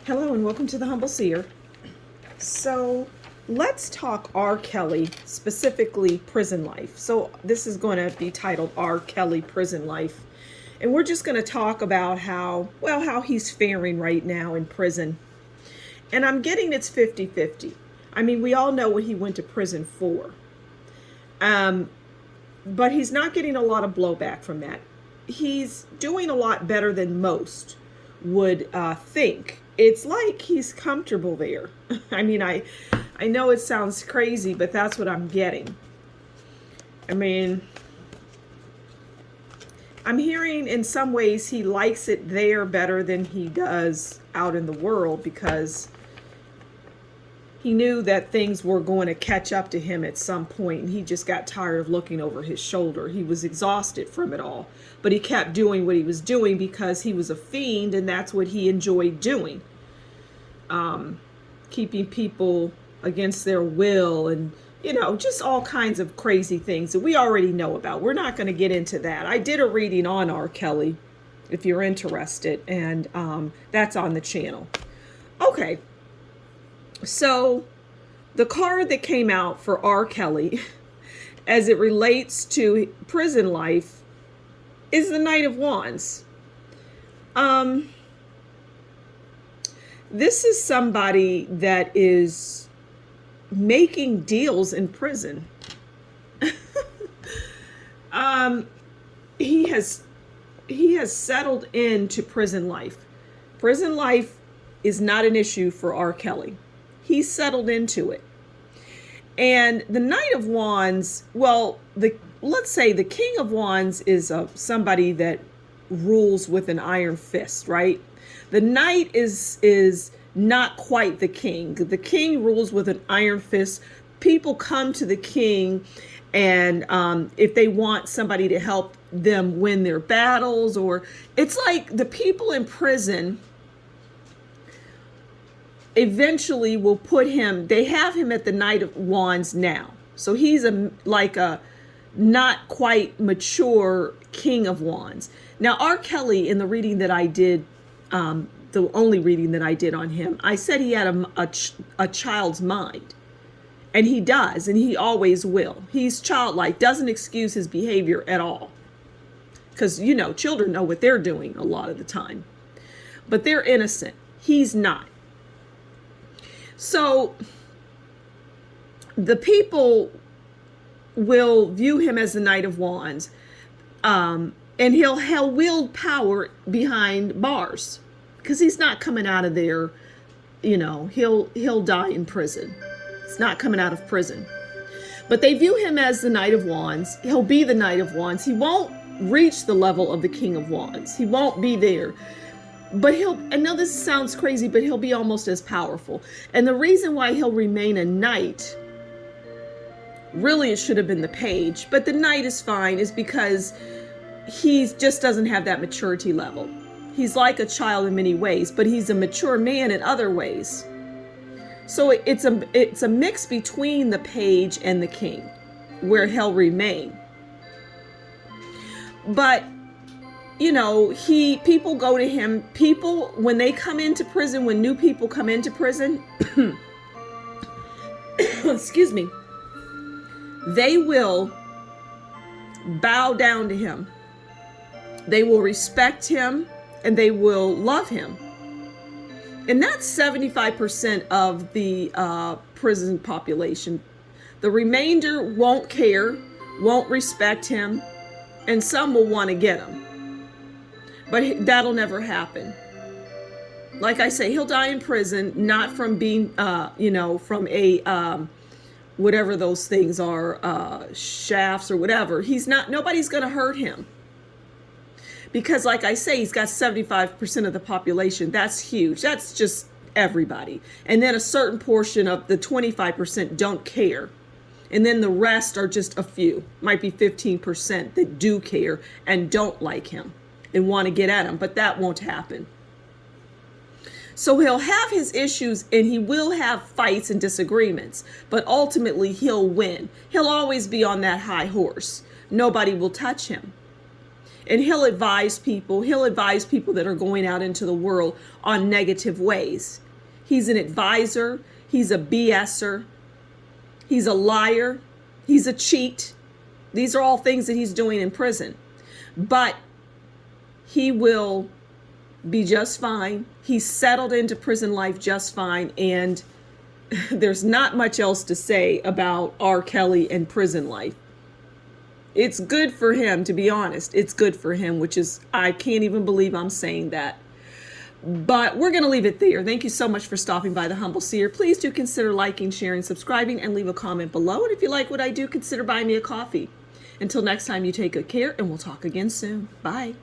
Hello and welcome to the Humble Seer. So let's talk R. Kelly, specifically prison life. So this is going to be titled R. Kelly Prison Life. And we're just going to talk about how he's faring right now in prison. And I'm getting it's 50-50. I mean, we all know what he went to prison for. But he's not getting a lot of blowback from that. He's doing a lot better than most would think. It's like he's comfortable there. I mean, I know it sounds crazy, but that's what I'm getting. I mean, I'm hearing in some ways he likes it there better than he does out in the world because he knew that things were going to catch up to him at some point, and he just got tired of looking over his shoulder. He was exhausted from it all, but he kept doing what he was doing because he was a fiend, and that's what he enjoyed doing. Keeping people against their will and, just all kinds of crazy things that we already know about. We're not going to get into that. I did a reading on R. Kelly, if you're interested, and that's on the channel. Okay. So the card that came out for R. Kelly as it relates to prison life is the Knight of Wands. This is somebody that is making deals in prison. He has settled into prison life. Prison life is not an issue for R. Kelly. He's settled into it. And the Knight of Wands, let's say the King of Wands is somebody that rules with an iron fist, right? The Knight is not quite the king. The king rules with an iron fist. People come to the king, and if they want somebody to help them win their battles, or it's like the people in prison eventually will put him, they have him at the Knight of Wands now. So he's like a not quite mature King of Wands. Now, R. Kelly, in the reading that I did, the only reading that I did on him, I said he had a child's mind. And he does, and he always will. He's childlike, doesn't excuse his behavior at all. Because, children know what they're doing a lot of the time. But they're innocent. He's not. So the people will view him as the Knight of Wands, and he'll wield power behind bars because he's not coming out of there. He'll die in prison. It's not coming out of prison. But they view him as the Knight of Wands. He'll be the Knight of Wands. He won't reach the level of the King of Wands. He won't be there. But I know this sounds crazy, but he'll be almost as powerful. And the reason why he'll remain a knight, really it should have been the page, but the knight is fine, is because he just doesn't have that maturity level. He's like a child in many ways, but he's a mature man in other ways. So it's a mix between the page and the king, where he'll remain. But people go to him. People, when they come into prison, when new people come into prison, excuse me, they will bow down to him. They will respect him and they will love him. And that's 75% of the prison population. The remainder won't care, won't respect him, and some will want to get him. But that'll never happen. Like I say, he'll die in prison, not from being, from a, whatever those things are, shafts or whatever. Nobody's going to hurt him. Because like I say, he's got 75% of the population. That's huge. That's just everybody. And then a certain portion of the 25% don't care. And then the rest are just a few, might be 15% that do care and don't like him and want to get at him, but that won't happen. So he'll have his issues and he will have fights and disagreements, but ultimately he'll win. He'll always be on that high horse. Nobody will touch him. And he'll advise people that are going out into the world on negative ways. He's an advisor. He's a BSer. He's a liar. He's a cheat. These are all things that he's doing in prison. But he will be just fine. He's settled into prison life just fine. And there's not much else to say about R. Kelly and prison life. It's good for him, to be honest. It's good for him, which is, I can't even believe I'm saying that. But we're going to leave it there. Thank you so much for stopping by the Humble Seer. Please do consider liking, sharing, subscribing, and leave a comment below. And if you like what I do, consider buying me a coffee. Until next time, you take good care, and we'll talk again soon. Bye.